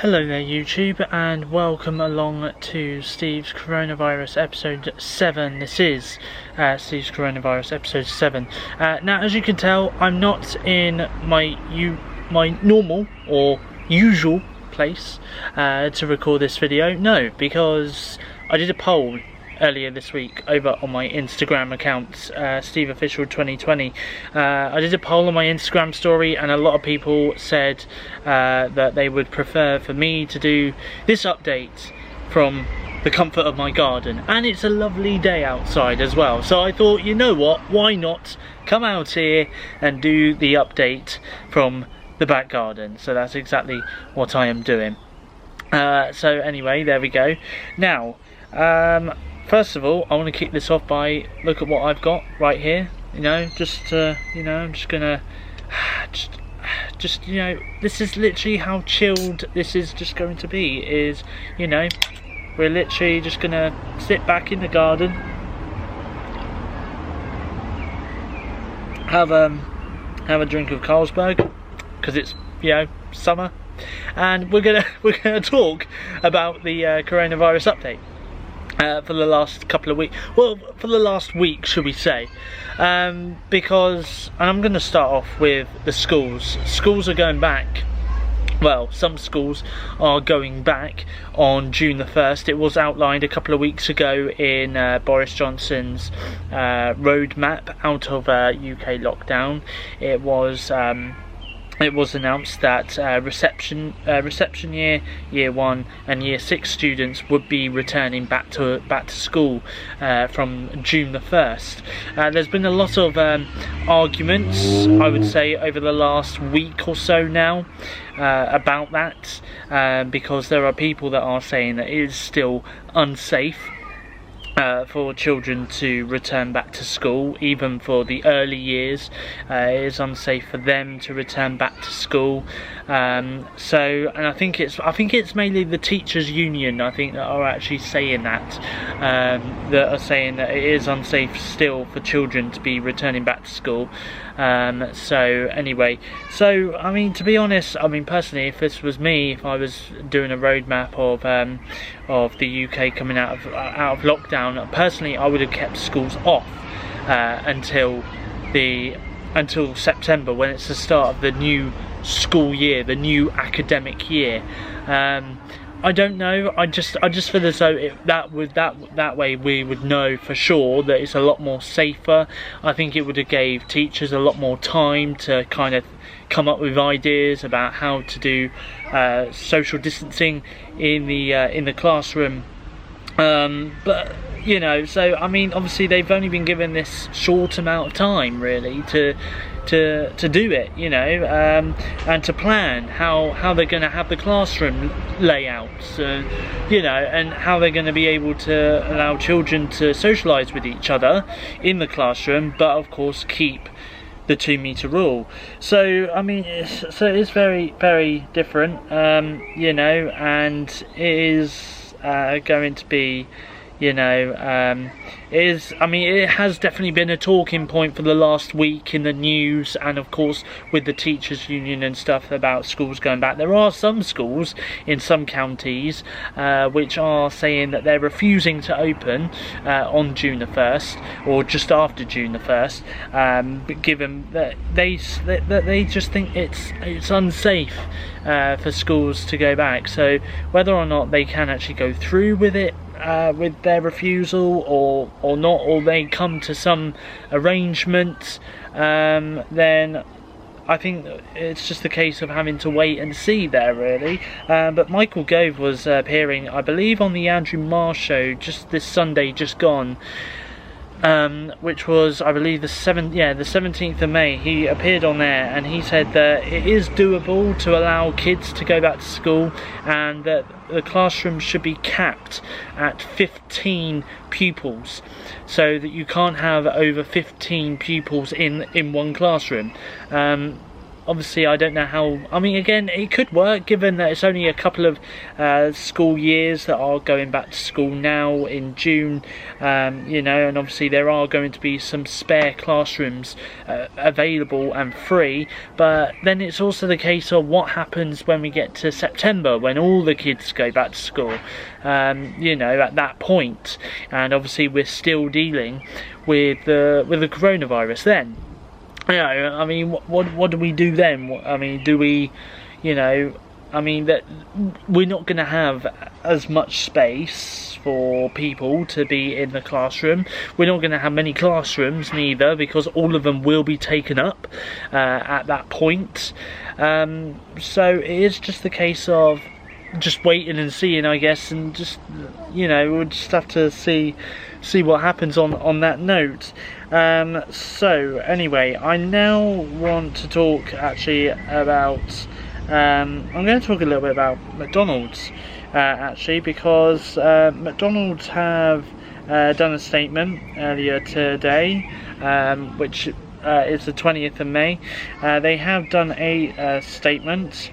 Hello there YouTube, and welcome along to Steve's Coronavirus episode 7. This is Steve's Coronavirus episode 7. Now, as you can tell, I'm not in my normal or usual place to record this video. No, because I did a poll earlier this week over on my Instagram account, SteveOfficial 2020. I did a poll on my Instagram story, and a lot of people said that they would prefer for me to do this update from the comfort of my garden, and it's a lovely day outside as well, so I thought, you know what, why not come out here and do the update from the back garden. So that's exactly what I am doing. So anyway, there we go. Now, first of all, I want to kick this off by look at what I've got right here. You know, I'm just gonna, you know, this is literally how chilled this is just going to be. Is, you know, we're literally just gonna sit back in the garden, have a drink of Carlsberg, because it's, you know, summer, and we're gonna talk about the coronavirus update. For the last couple of weeks, well, for the last week, should we say, because, and I'm going to start off with the schools. Schools are going back, well, some schools are going back on June the 1st. It was outlined a couple of weeks ago in Boris Johnson's roadmap out of UK lockdown. It was announced that reception year, year 1 and year 6 students would be returning back to school from June the 1st. There's been a lot of arguments, I would say, over the last week or so now about that, because there are people that are saying that it is still unsafe for children to return back to school. Even for the early years, it is unsafe for them to return back to school. So, and I think it's mainly the teachers' union, I think, that are actually saying that, that are saying that it is unsafe still for children to be returning back to school. So anyway, so I mean, to be honest, I mean, personally, if this was me, if I was doing a roadmap of the UK coming out of lockdown, personally, I would have kept schools off until September, when it's the start of the new school year, the new academic year. I don't know. I just feel as though that way we would know for sure that it's a lot more safer. I think it would have gave teachers a lot more time to kind of come up with ideas about how to do social distancing in the classroom. But you know, so I mean, obviously they've only been given this short amount of time really to do it, you know, and to plan how they're going to have the classroom layouts, you know, and how they're going to be able to allow children to socialise with each other in the classroom, but of course keep the 2-metre rule. So I mean, it's very, very different, you know, and it is going to be, you know, I mean, it has definitely been a talking point for the last week in the news, and of course with the teachers union and stuff about schools going back. There are some schools in some counties which are saying that they're refusing to open on June the 1st or just after June the 1st, given that they just think it's unsafe for schools to go back. So whether or not they can actually go through with it, with their refusal, or not, or they come to some arrangement, then I think it's just a case of having to wait and see there really. But Michael Gove was appearing, I believe, on the Andrew Marr show just this Sunday just gone, which was, I believe, the 17th of May. He appeared on there and he said that it is doable to allow kids to go back to school, and that the classroom should be capped at 15 pupils, so that you can't have over 15 pupils in one classroom. obviously I don't know how, I mean, again, it could work given that it's only a couple of school years that are going back to school now in June, you know, and obviously there are going to be some spare classrooms available and free, but then it's also the case of what happens when we get to September, when all the kids go back to school, you know, at that point, and obviously we're still dealing with the coronavirus then. You know, I mean, what do we do then? I mean, do we, you know, I mean, that we're not going to have as much space for people to be in the classroom. We're not going to have many classrooms neither, because all of them will be taken up at that point. So it is just the case of just waiting and seeing, I guess, and just, you know, we'll just have to see what happens on that note. So anyway, I now want to talk actually about I'm going to talk a little bit about McDonald's actually, because McDonald's have done a statement earlier today, which is the 20th of May. They have done a statement,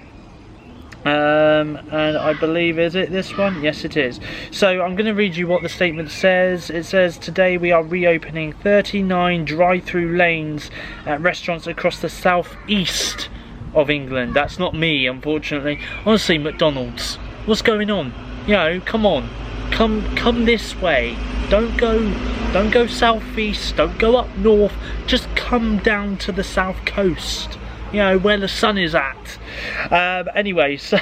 and I believe, is it this one? Yes, it is. So I'm going to read you what the statement says. It says, today we are reopening 39 drive-through lanes at restaurants across the southeast of England. That's not me, unfortunately. Honestly, McDonald's, what's going on? You know, come on, come this way. Don't go southeast, don't go up north, just come down to the south coast, you know, where the sun is at. Anyway, so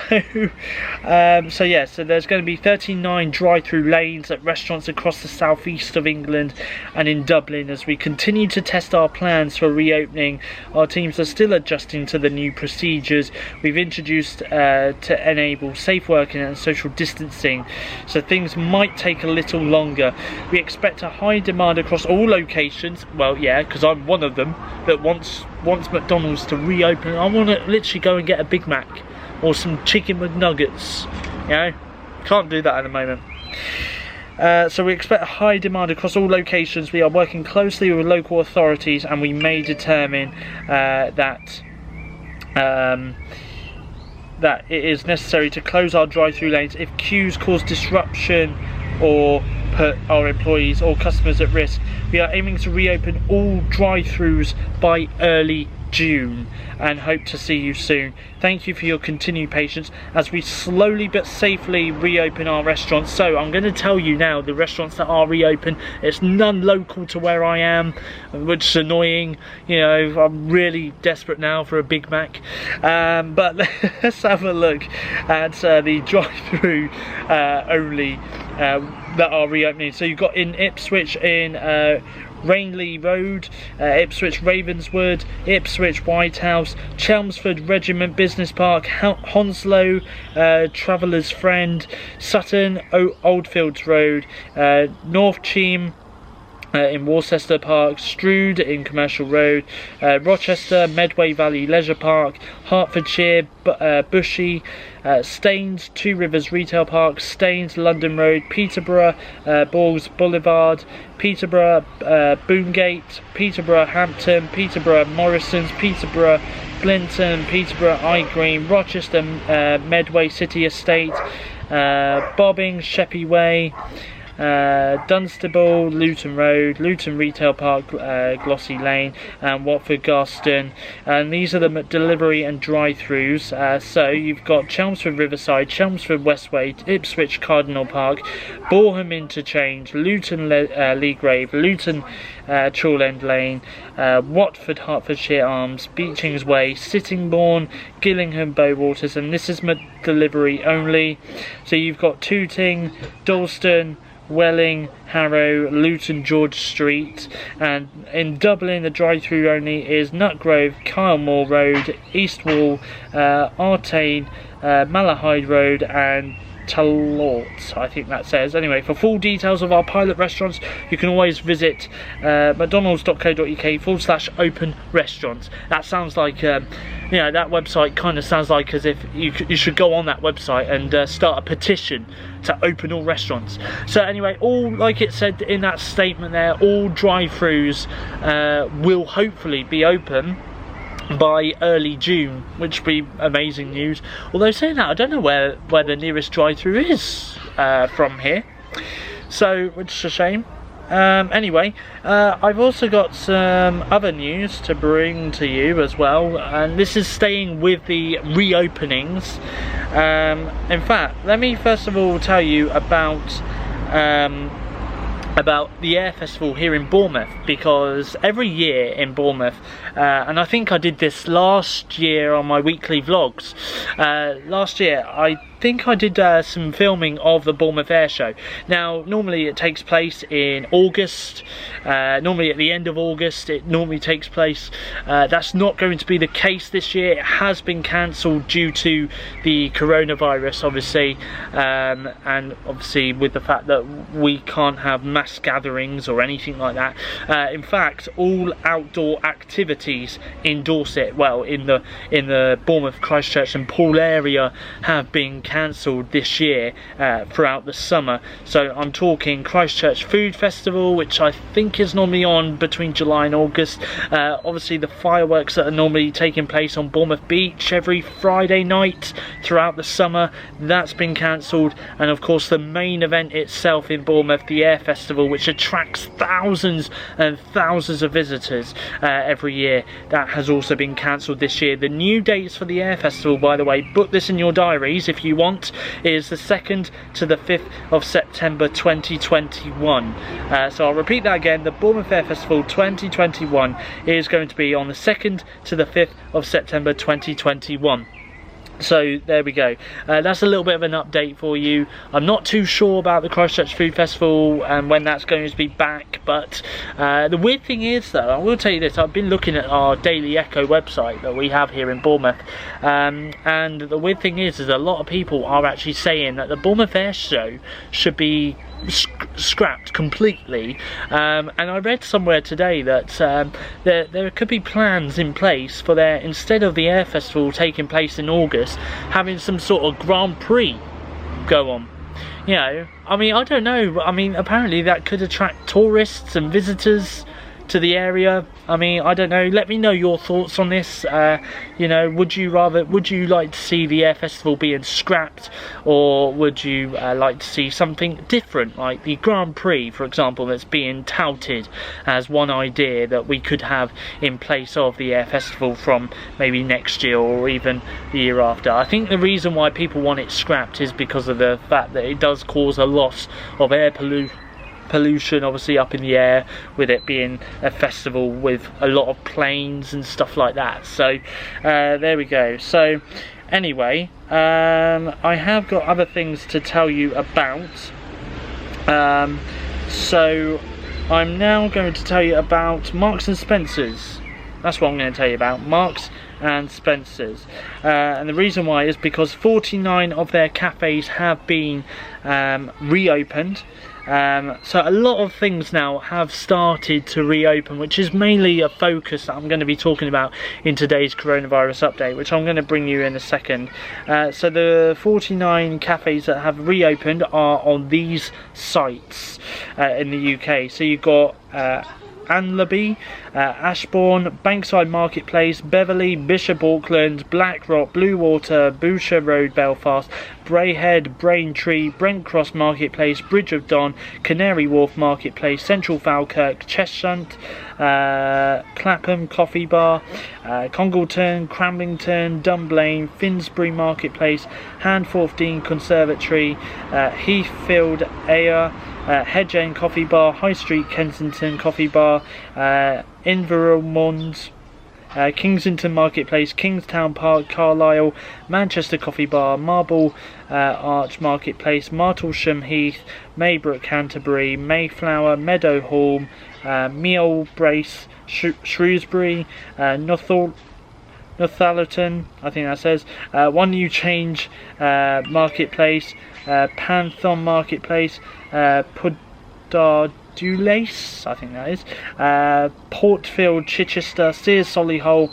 yeah, so there's going to be 39 drive-through lanes at restaurants across the southeast of England and in Dublin. As we continue to test our plans for reopening, our teams are still adjusting to the new procedures we've introduced to enable safe working and social distancing, so things might take a little longer. We expect a high demand across all locations. Well, yeah, because I'm one of them that wants McDonald's to reopen. I want to literally go and get a Big Mac or some chicken McNuggets, you know, can't do that at the moment. So we expect a high demand across all locations. We are working closely with local authorities, and we may determine that it is necessary to close our drive-through lanes if queues cause disruption or put our employees or customers at risk. We are aiming to reopen all drive-throughs by early June and hope to see you soon. Thank you for your continued patience as we slowly but safely reopen our restaurants. So I'm going to tell you now, the restaurants that are reopened, it's none local to where I am, which is annoying. You know, I'm really desperate now for a Big Mac. But let's have a look at the drive-through only that are reopening. So you've got in Ipswich, in Rainley Road, Ipswich Ravenswood, Ipswich White House, Chelmsford Regiment Business Park, Hounslow Traveller's Friend, Sutton Oldfields Road, North Cheam in Worcester Park, Strood in Commercial Road, Rochester Medway Valley Leisure Park, Hertfordshire Bushey, Staines Two Rivers Retail Park, Staines London Road, Peterborough Balls Boulevard, Peterborough Boongate, Peterborough Hampton, Peterborough Morrison's, Peterborough Clinton, Peterborough Green, Rochester Medway City Estate, Bobbing Sheppey Way, Dunstable, Luton Road, Luton Retail Park, Glossy Lane, and Watford Garston. And these are the delivery and drive-throughs. So you've got Chelmsford Riverside, Chelmsford Westway, Ipswich Cardinal Park, Boreham Interchange, Luton Leagrave, Luton Chall End Lane, Watford Hertfordshire Arms, Beechings Way, Sittingbourne, Gillingham Bowwaters, and this is delivery only. So you've got Tooting, Dalston, Welling, Harrow, Luton George Street, and in Dublin the drive-through only is Nutgrove, Kylemore Road, East Wall, Artane, Malahide Road, and Talort, I think that says. Anyway, for full details of our pilot restaurants, you can always visit mcdonalds.co.uk/open restaurants. That sounds like, you know, that website kind of sounds like as if you should go on that website and start a petition to open all restaurants. So anyway, all, like it said in that statement there, all drive-throughs will hopefully be open by early June, which would be amazing news. Although saying that, I don't know where the nearest drive-through is from here, so which is a shame. Anyway, I've also got some other news to bring to you as well, and this is staying with the reopenings. In fact, let me first of all tell you about the Air Festival here in Bournemouth, because every year in Bournemouth, and I think I did this last year on my weekly vlogs, last year I think I did some filming of the Bournemouth Air Show. Now normally it takes place in August, normally at the end of August it normally takes place. That's not going to be the case this year. It has been cancelled due to the coronavirus, obviously, and obviously with the fact that we can't have mass gatherings or anything like that. In fact, all outdoor activities in Dorset, well, in the Bournemouth, Christchurch and Poole area, have been cancelled this year throughout the summer. So I'm talking Christchurch Food Festival, which I think is normally on between July and August. Obviously the fireworks that are normally taking place on Bournemouth Beach every Friday night throughout the summer, that's been cancelled. And of course the main event itself in Bournemouth, the Air Festival, which attracts thousands and thousands of visitors every year, that has also been cancelled this year. The new dates for the Air Festival, by the way, book this in your diaries if you want, is the 2nd to the 5th of September 2021. So I'll repeat that again. The Bournemouth Air Festival 2021 is going to be on the 2nd to the 5th of September 2021. So there we go. That's a little bit of an update for you. I'm not too sure about the Christchurch Food Festival and when that's going to be back, but the weird thing is, though, I will tell you this, I've been looking at our Daily Echo website that we have here in Bournemouth, and the weird thing is a lot of people are actually saying that the Bournemouth Air Show should be scrapped completely, and I read somewhere today that there could be plans in place for their, instead of the Air Festival taking place in August, having some sort of Grand Prix go on. You know, I mean, I don't know, I mean, apparently that could attract tourists and visitors to the area. I mean, I don't know, let me know your thoughts on this. You know, would you like to see the Air Festival being scrapped, or would you like to see something different, like the Grand Prix, for example, that's being touted as one idea that we could have in place of the Air Festival from maybe next year or even the year after. I think the reason why people want it scrapped is because of the fact that it does cause a loss of air pollution, obviously, up in the air, with it being a festival with a lot of planes and stuff like that. So there we go. So anyway, I have got other things to tell you about. So I'm now going to tell you about Marks and Spencer's. That's what I'm going to tell you about, Marks and Spencer's. And the reason why is because 49 of their cafes have been reopened. So a lot of things now have started to reopen, which is mainly a focus that I'm going to be talking about in today's coronavirus update, which I'm going to bring you in a second. So the 49 cafes that have reopened are on these sites in the UK. So you've got Anlaby, Ashbourne, Bankside Marketplace, Beverley, Bishop Auckland, Blackrock, Bluewater, Boucher Road, Belfast, Brayhead, Braintree, Brent Cross Marketplace, Bridge of Don, Canary Wharf Marketplace, Central Falkirk, Cheshunt, Clapham Coffee Bar, Congleton, Cramlington, Dunblane, Finsbury Marketplace, Handforth Dean Conservatory, Heathfield Ayr, Hedge End Coffee Bar, High Street Kensington Coffee Bar, Invermond, Kingsington Marketplace, Kingstown Park, Carlisle, Manchester Coffee Bar, Marble Arch Marketplace, Martlesham Heath, Maybrook Canterbury, Mayflower, Meadowhall, Meal Brace, Shrewsbury, Northallerton, I think that says, One New Change Marketplace, Panthon Marketplace, Dulace, I think that is, Portfield, Chichester, Sears, Solihull,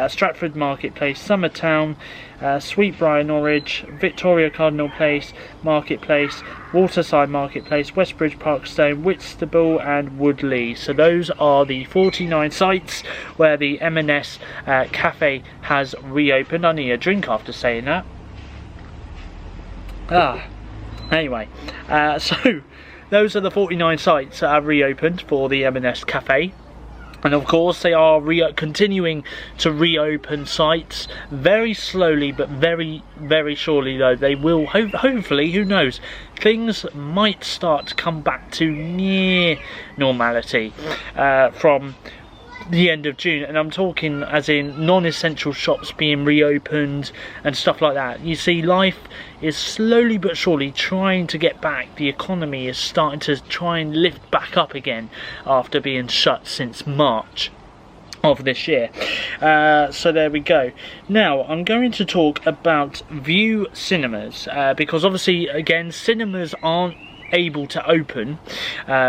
Stratford Marketplace, Summertown, Sweetbriar, Norwich, Victoria Cardinal Place, Marketplace, Waterside Marketplace, Westbridge, Parkstone, Whitstable and Woodley. So those are the 49 sites where the M&S cafe has reopened. I need a drink after saying that. Anyway, so those are the 49 sites that have reopened for the M&S cafe. And of course they are continuing to reopen sites very slowly, but very surely though. They will hopefully, who knows, things might start to come back to near normality from the end of June, and I'm talking as in non-essential shops being reopened and stuff like that. You see, life is slowly but surely trying to get back. The economy is starting to try and lift back up again after being shut since March of this year. So there we go. Now I'm going to talk about View Cinemas, because obviously again cinemas aren't able to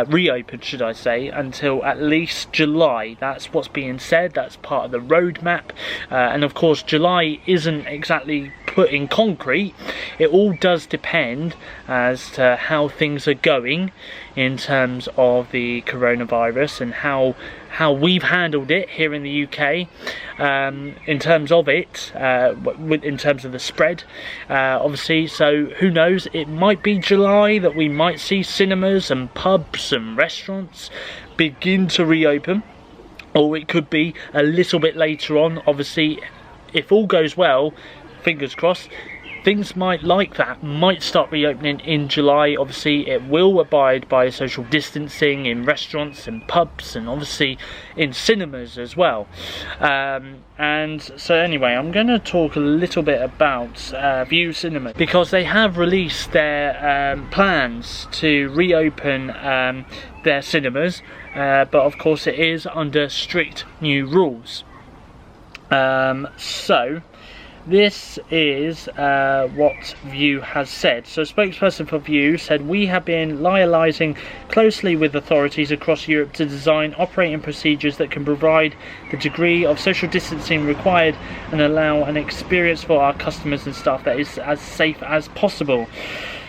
reopen should I say, until at least July. That's what's being said. That's part of the roadmap, and of course July isn't exactly put in concrete. It all does depend as to how things are going in terms of the coronavirus and how we've handled it here in the UK, in terms of it, in terms of the spread, obviously. So who knows, it might be July that we might see cinemas and pubs and restaurants begin to reopen, or it could be a little bit later on. Obviously, if all goes well, fingers crossed, things might start reopening in July. Obviously it will abide by social distancing in restaurants and pubs, and obviously in cinemas as well. And so anyway, I'm going to talk a little bit about View Cinema, because they have released their plans to reopen their cinemas, but of course it is under strict new rules. So this is what View has said. So a spokesperson for View said, "We have been liaising closely with authorities across Europe to design operating procedures that can provide the degree of social distancing required and allow an experience for our customers and staff that is as safe as possible."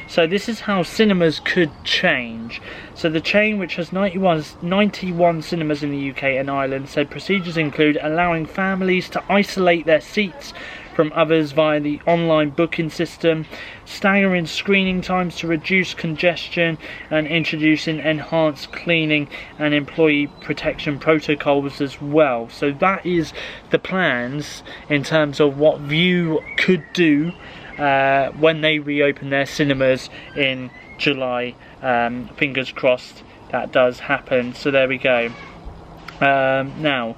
So this is how cinemas could change. So the chain, which has 91 cinemas in the UK and Ireland, said procedures include allowing families to isolate their seats from others via the online booking system, staggering screening times to reduce congestion, and introducing enhanced cleaning and employee protection protocols as well. So that is the plans in terms of what View could do when they reopen their cinemas in July. Fingers crossed that does happen. So there we go. Now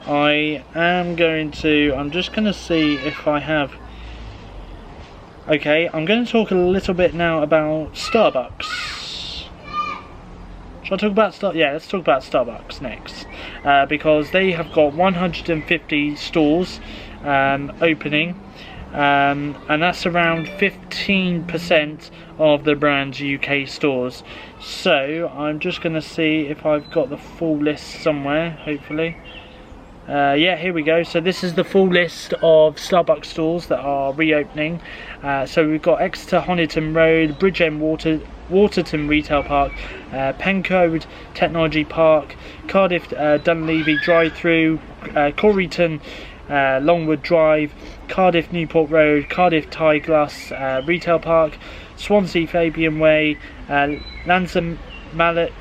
I'm just going to see if I have... Okay, I'm going to talk a little bit now about Starbucks. Shall I talk about Yeah, let's talk about Starbucks next. Because they have got 150 stores opening. And that's around 15% of the brand's UK stores. So I'm just going to see if I've got the full list somewhere, hopefully. Yeah, here we go. So this is the full list of Starbucks stores that are reopening. So we've got Exeter Honiton Road, Bridgend Waterton Retail Park, Pencode Technology Park, Cardiff Dunleavy Drive-Through, Corryton Longwood Drive, Cardiff Newport Road, Cardiff Tie Glass Retail Park, Swansea Fabian Way, Lansing Mallet,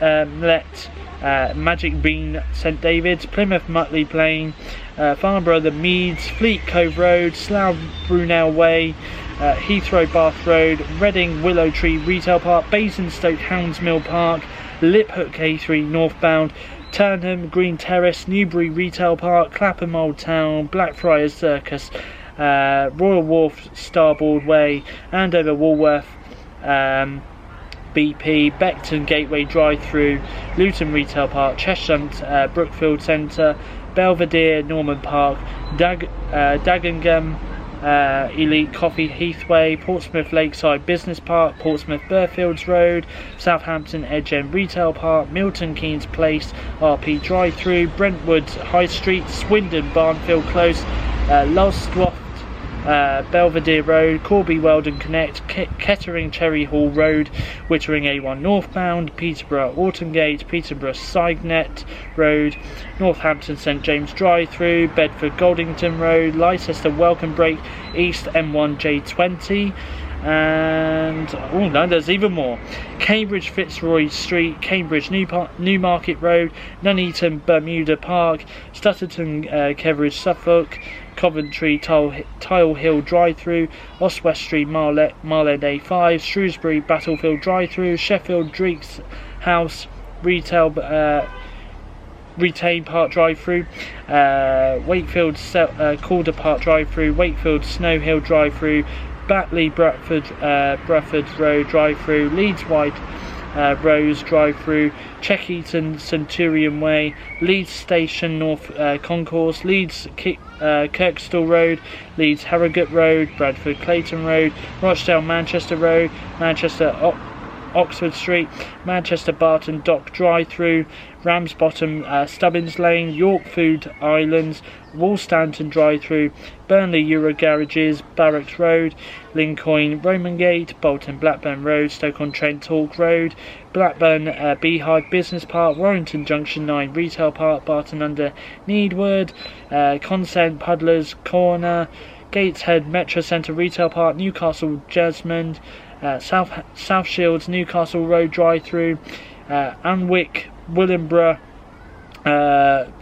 Magic Bean St David's, Plymouth Mutley Plain, Farnborough the Meads, Fleet Cove Road, Slough Brunel Way, Heathrow Bath Road, Reading Willow Tree Retail Park, Basingstoke Houndsmill Park, Liphook A3 northbound, Turnham Green Terrace, Newbury Retail Park, Clapham Old Town, Blackfriars Circus, Royal Wharf Starboard Way, Andover Woolworth, BP, Beckton Gateway Drive-Through, Luton Retail Park, Cheshunt Brookfield Centre, Belvedere Norman Park, Dagenham Elite Coffee Heathway, Portsmouth Lakeside Business Park, Portsmouth Burfields Road, Southampton Edge End Retail Park, Milton Keynes Place RP Drive-Thru, Brentwood High Street, Swindon Barnfield Close, Lowestoft Belvedere Road, Corby Weldon Connect, Kettering Cherry Hall Road, Wittering A1 northbound, Peterborough Autumngate, Peterborough Signet Road, Northampton St James Drive-Thru, Bedford Goldington Road, Leicester Welcome Break East M1 J20, and oh no, there's even more. Cambridge Fitzroy Street, Cambridge Newmarket Road, Nuneaton Bermuda Park, Stutterton Keveridge Suffolk, Coventry Tile Hill Drive-Thru, Oswestry Marlet A5, Shrewsbury Battlefield Drive-Thru, Sheffield Dreeks House Retain Park Drive-Thru, Wakefield Calder Park Drive-Thru, Wakefield Snow Hill Drive-Thru, Batley Bradford Road Drive-Thru, Leeds White Rose Drive-Thru, Checkeaton Centurion Way, Leeds Station North Concourse, Leeds Kirkstall Road, Leeds Harrogate Road, Bradford Clayton Road, Rochdale Manchester Road, Manchester Oxford Street, Manchester Barton Dock Drive-Thru, Ramsbottom Stubbins Lane, York Food Islands, Woolstanton Drive-Thru, Burnley Euro Garages, Barracks Road, Lincoln Romangate, Bolton Blackburn Road, Stoke-on-Trent Talk Road, Blackburn Beehive Business Park, Warrington Junction 9 Retail Park, Barton Under Needwood, Consent Puddlers Corner, Gateshead Metro Centre Retail Park, Newcastle Jesmond, South Shields Newcastle Road Drive-Thru, Anwick Willenborough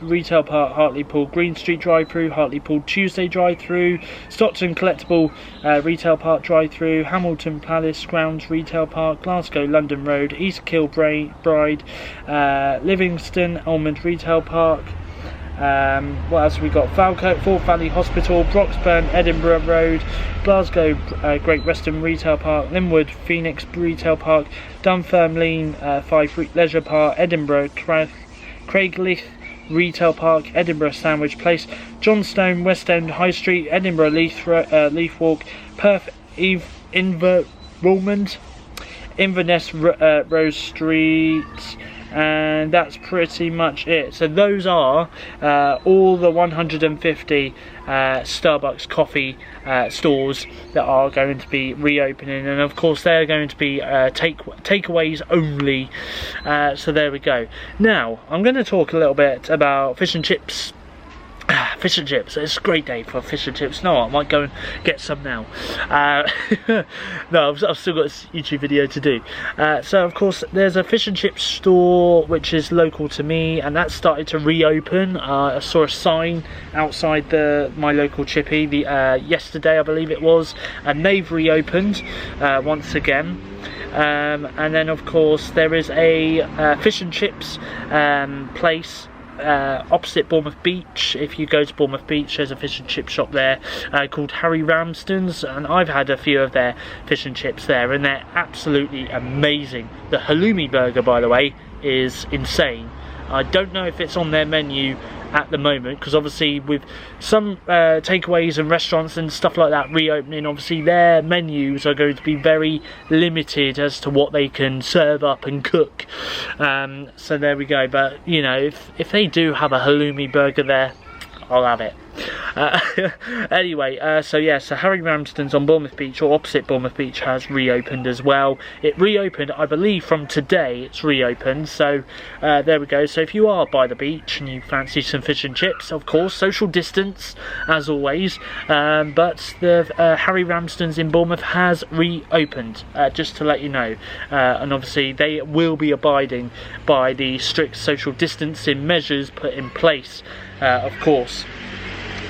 Retail Park, Hartlepool Green Street Drive-Thru, Hartlepool Tuesday Drive-Thru, Stockton Collectible Retail Park Drive-Thru, Hamilton Palace Grounds Retail Park, Glasgow London Road, East Kilbride, Livingston Almond Retail Park. What else have we got? Falkirk, Forth Valley Hospital, Broxburn, Edinburgh Road, Glasgow Great Western Retail Park, Linwood Phoenix Retail Park, Dunfermline 5 Leisure Park, Edinburgh Craigleith Retail Park, Edinburgh Sandwich Place, Johnstone West End High Street, Edinburgh Leith Walk, Perth Invermond, Inverness Rose Street, and that's pretty much it. So those are all the 150 Starbucks coffee stores that are going to be reopening, and of course they're going to be takeaways only. So there we go. Now I'm going to talk a little bit about fish and chips. Fish and chips. It's a great day for fish and chips. No, I might go and get some now. No, I've still got a YouTube video to do. So of course there's a fish and chip store which is local to me, and that started to reopen. I saw a sign outside my local chippy yesterday, I believe it was, and they've reopened once again. And then of course there is a fish and chips place opposite Bournemouth Beach. If you go to Bournemouth Beach, there's a fish and chip shop there called Harry Ramsden's, and I've had a few of their fish and chips there, and they're absolutely amazing. The halloumi burger, by the way, is insane. I don't know if it's on their menu at the moment, because obviously with some takeaways and restaurants and stuff like that reopening, obviously their menus are going to be very limited as to what they can serve up and cook. So there we go. But you know, if they do have a halloumi burger there, I'll have it. Anyway, so yeah, so Harry Ramsden's on Bournemouth Beach, or opposite Bournemouth Beach, has reopened as well. It reopened, I believe, from today. It's reopened, so there we go. So if you are by the beach and you fancy some fish and chips, of course, social distance as always, but the Harry Ramsden's in Bournemouth has reopened, just to let you know. And obviously they will be abiding by the strict social distancing measures put in place, of course.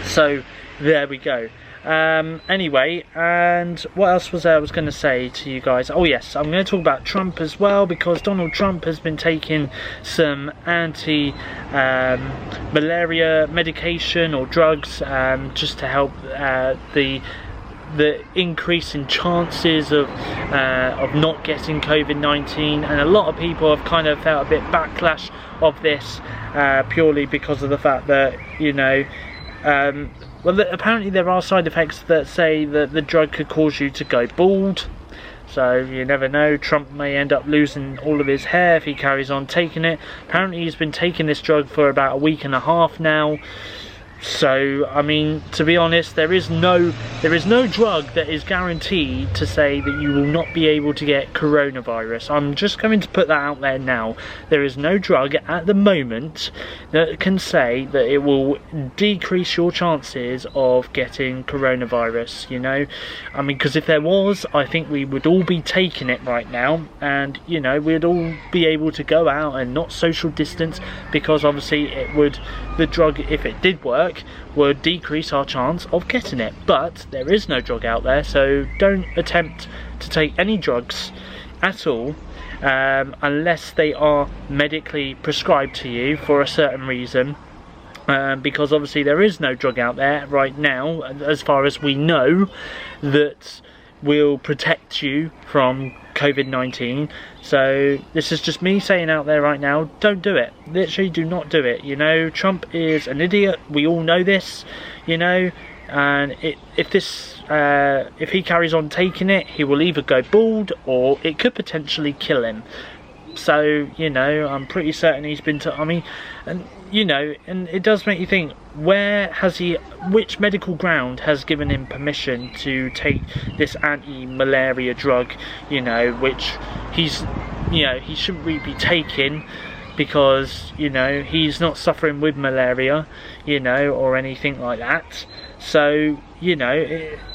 So there we go. Anyway, and what else was I was going to say to you guys? Oh yes, I'm going to talk about Trump as well, because Donald Trump has been taking some anti-malaria medication or drugs, just to help the increase in chances of not getting COVID-19, and a lot of people have kind of felt a bit backlash of this, purely because of the fact that, you know, Well, apparently there are side effects that say that the drug could cause you to go bald. So you never know, Trump may end up losing all of his hair if he carries on taking it. Apparently he's been taking this drug for about a week and a half now. So, I mean, to be honest, there is no drug that is guaranteed to say that you will not be able to get coronavirus. I'm just going to put that out there now. There is no drug at the moment that can say that it will decrease your chances of getting coronavirus, you know. I mean, because if there was, I think we would all be taking it right now, and, you know, we'd all be able to go out and not social distance, because obviously it would, the drug, if it did work, would decrease our chance of getting it. But there is no drug out there, so don't attempt to take any drugs at all unless they are medically prescribed to you for a certain reason, because obviously there is no drug out there right now, as far as we know, that will protect you from COVID-19. So this is just me saying out there right now, don't do it. Literally do not do it. You know, Trump is an idiot, we all know this, you know, and if he carries on taking it, he will either go bald or it could potentially kill him. So, you know, I'm pretty certain he's been I mean, and you know, and it does make you think, which medical ground has given him permission to take this anti-malaria drug, you know, which he's, you know, he shouldn't really be taking, because, you know, he's not suffering with malaria, you know, or anything like that. So, you know,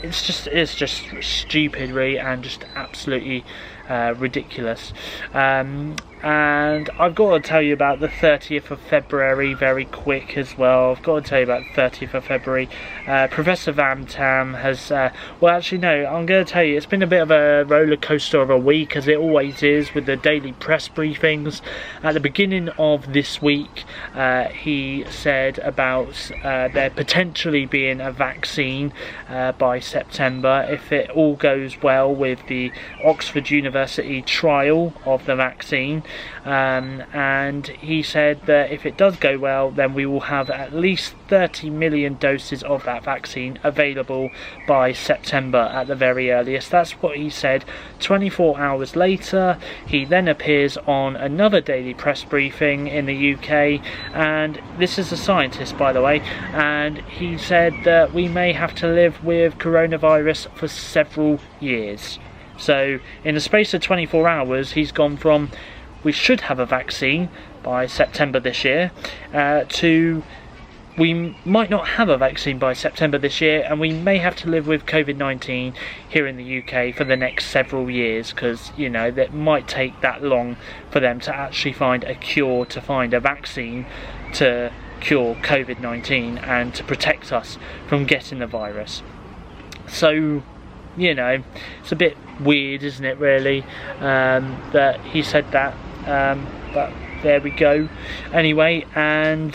it's just stupid, really, and just absolutely ridiculous. And I've got to tell you about the 30th of February very quick as well. I've got to tell you about the 30th of February. Professor Van Tam has, well actually no, I'm going to tell you, it's been a bit of a roller coaster of a week, as it always is with the daily press briefings. At the beginning of this week, he said about there potentially being a vaccine by September if it all goes well with the Oxford University trial of the vaccine. And he said that if it does go well, then we will have at least 30 million doses of that vaccine available by September at the very earliest. That's what he said. 24 hours later, he then appears on another daily press briefing in the UK, and this is a scientist, by the way, and he said that we may have to live with coronavirus for several years. So in the space of 24 hours, he's gone from we should have a vaccine by September this year to we might not have a vaccine by September this year, and we may have to live with COVID-19 here in the UK for the next several years, because, you know, that might take that long for them to actually find a cure, to find a vaccine to cure COVID-19 and to protect us from getting the virus. So, you know, it's a bit weird, isn't it, really, that he said that, but there we go. Anyway, and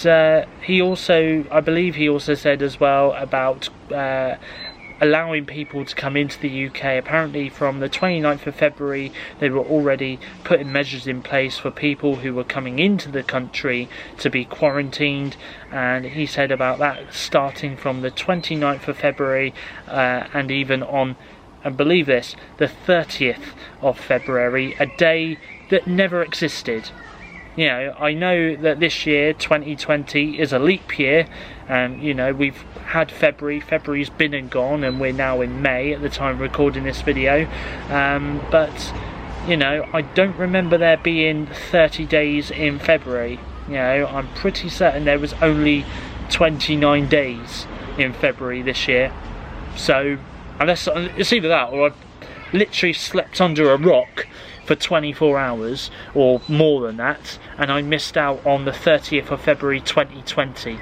he also, I believe he also said as well about allowing people to come into the UK. Apparently from the 29th of February they were already putting measures in place for people who were coming into the country to be quarantined, and he said about that starting from the 29th of February and even on, and believe this, the 30th of February, a day that never existed. You know, I know that this year, 2020, is a leap year, and, you know, we've had February's been and gone, and we're now in May at the time of recording this video, but, you know, I don't remember there being 30 days in February. You know, I'm pretty certain there was only 29 days in February this year. So, unless it's either that or I've literally slept under a rock for 24 hours or more than that, and I missed out on the 30th of February 2020, you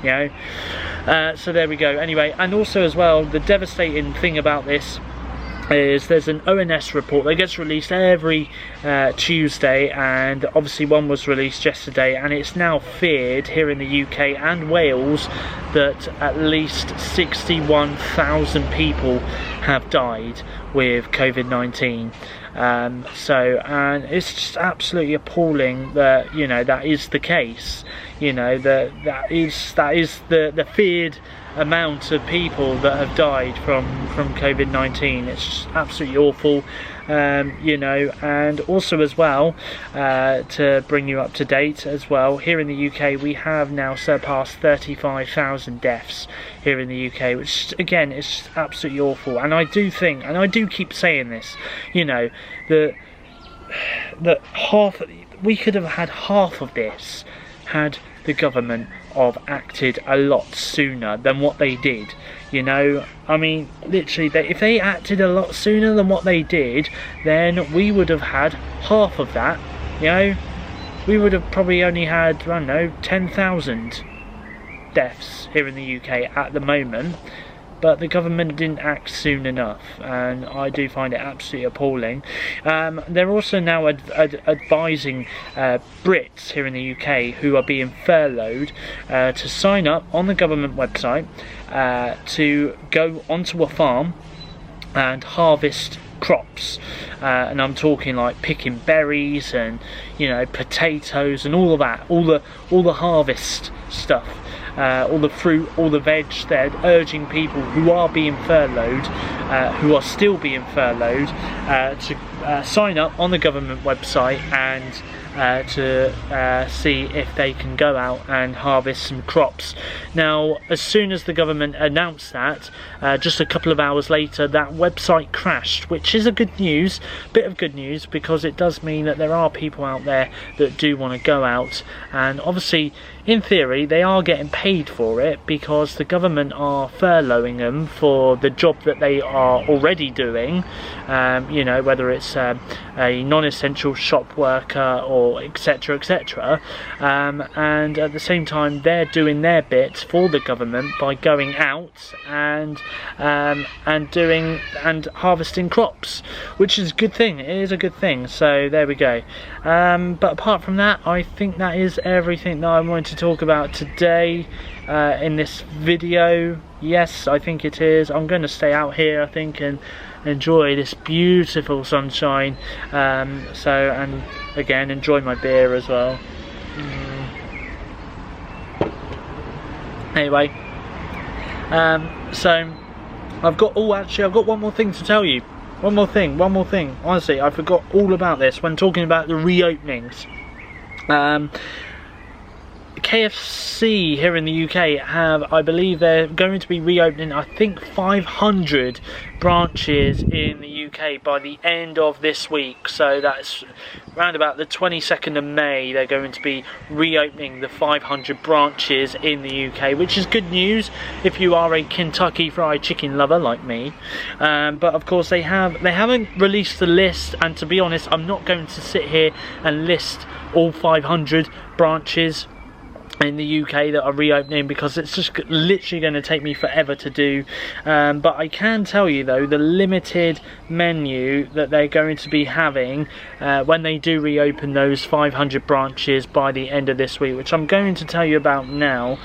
know. So there we go. Anyway, and also as well, the devastating thing about this is there's an ONS report that gets released every Tuesday, and obviously one was released yesterday, and it's now feared here in the UK and Wales that at least 61,000 people have died with COVID-19. And it's just absolutely appalling that, you know, that is the case. You know, that is the feared amount of people that have died from COVID-19. It's just absolutely awful. You know, and also as well, to bring you up to date as well, here in the UK we have now surpassed 35,000 deaths here in the UK, which again is just absolutely awful. And I do think, and I do keep saying this, you know, that we could have had half of this had the government have acted a lot sooner than what they did. You know, I mean, literally, if they acted a lot sooner than what they did, then we would have had half of that. You know, we would have probably only had, I don't know, 10,000 deaths here in the UK at the moment. But the government didn't act soon enough, and I do find it absolutely appalling. They're also now advising Brits here in the UK who are being furloughed to sign up on the government website to go onto a farm and harvest crops, and I'm talking like picking berries and, you know, potatoes and all of that, all the harvest stuff. All the fruit, all the veg. They're urging people who are being furloughed, who are still being furloughed, to sign up on the government website and to see if they can go out and harvest some crops. Now, as soon as the government announced that, just a couple of hours later, that website crashed, which is a bit of good news, because it does mean that there are people out there that do want to go out, and obviously, in theory, they are getting paid for it, because the government are furloughing them for the job that they are already doing. You know, whether it's a non-essential shop worker or etc, etc, and at the same time they're doing their bit for the government by going out and harvesting crops, which is a good thing. It is a good thing, so there we go. But apart from that, I think that is everything that I wanted to talk about today in this video. Yes, I think it is. I'm going to stay out here, I think, and enjoy this beautiful sunshine, and again enjoy my beer as well. Anyway, so I've got one more thing to tell you. One more thing. Honestly, I forgot all about this when talking about the reopenings. KFC here in the UK have, I believe they're going to be reopening, I think, 500 branches in the UK by the end of this week. So that's around about the 22nd of May. They're going to be reopening the 500 branches in the UK, which is good news if you are a Kentucky Fried Chicken lover like me. But of course they haven't released the list, and to be honest, I'm not going to sit here and list all 500 branches in the UK that are reopening, because it's just literally going to take me forever to do. But I can tell you though, the limited menu that they're going to be having when they do reopen those 500 branches by the end of this week, which I'm going to tell you about now.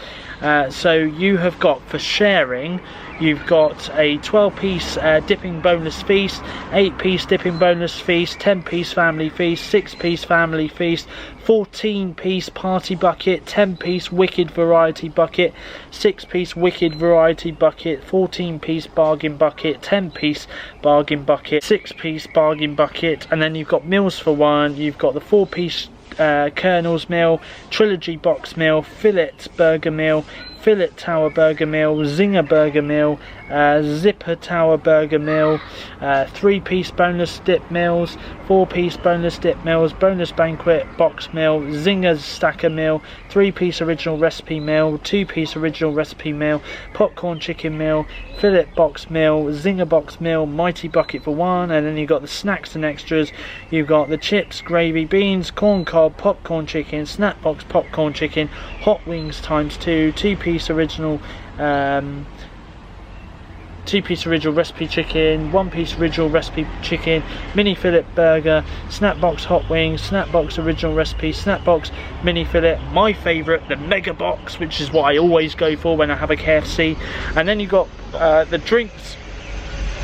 So you have got, for sharing, you've got a 12-piece dipping boneless feast, 8-piece dipping boneless feast, 10-piece family feast, 6-piece family feast, 14-piece party bucket, 10-piece wicked variety bucket, 6-piece wicked variety bucket, 14-piece bargain bucket, 10-piece bargain bucket, 6-piece bargain bucket, and then you've got meals for one. You've got the 4-piece Colonel's meal, trilogy box meal, fillet burger meal, fillet tower burger meal, zinger burger meal, zipper tower burger meal, 3-piece boneless dip meals, 4-piece boneless dip meals, boneless banquet box meal, zinger stacker meal, 3-piece original recipe meal, 2-piece original recipe meal, popcorn chicken meal, fillet box meal, zinger box meal, mighty bucket for one, and then you've got the snacks and extras. You've got the chips, gravy, beans, corn cob, popcorn chicken, snack box popcorn chicken, hot wings times 2, 2-piece original 2-piece original recipe chicken, 1-piece original recipe chicken, mini fillet burger, snack box hot wings, snack box original recipe, snack box mini fillet, my favourite, the mega box, which is what I always go for when I have a KFC. And then you've got the drinks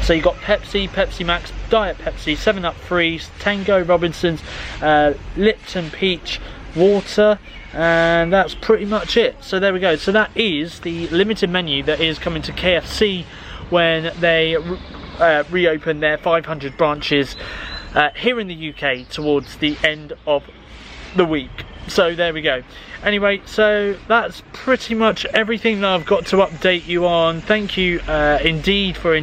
So you got Pepsi, Pepsi Max, Diet Pepsi, 7-Up Freeze, Tango Robinsons, Lipton Peach Water, and that's pretty much it. So there we go. So that is the limited menu that is coming to KFC when they reopen their 500 branches here in the UK towards the end of the week. So there we go. Anyway, so that's pretty much everything that I've got to update you on. Thank you indeed for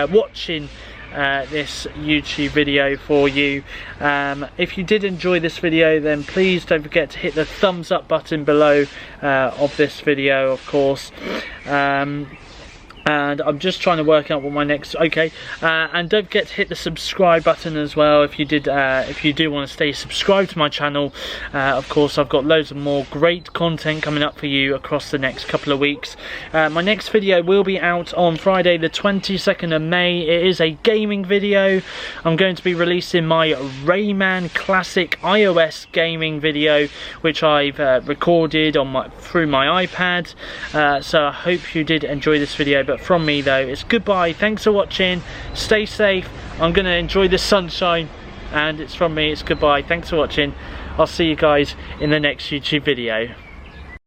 watching this YouTube video for you. If you did enjoy this video, then please don't forget to hit the thumbs up button below of this video, of course. And I'm just trying to work out what my next, and don't forget to hit the subscribe button as well if you do want to stay subscribed to my channel. Of course, I've got loads of more great content coming up for you across the next couple of weeks. My next video will be out on Friday the 22nd of May. It is a gaming video. I'm going to be releasing my Rayman Classic iOS gaming video, which I've recorded through my iPad. So I hope you did enjoy this video. But from me though, it's goodbye, thanks for watching, stay safe, I'm gonna enjoy the sunshine, and it's from me, it's goodbye, thanks for watching. I'll see you guys in the next YouTube video.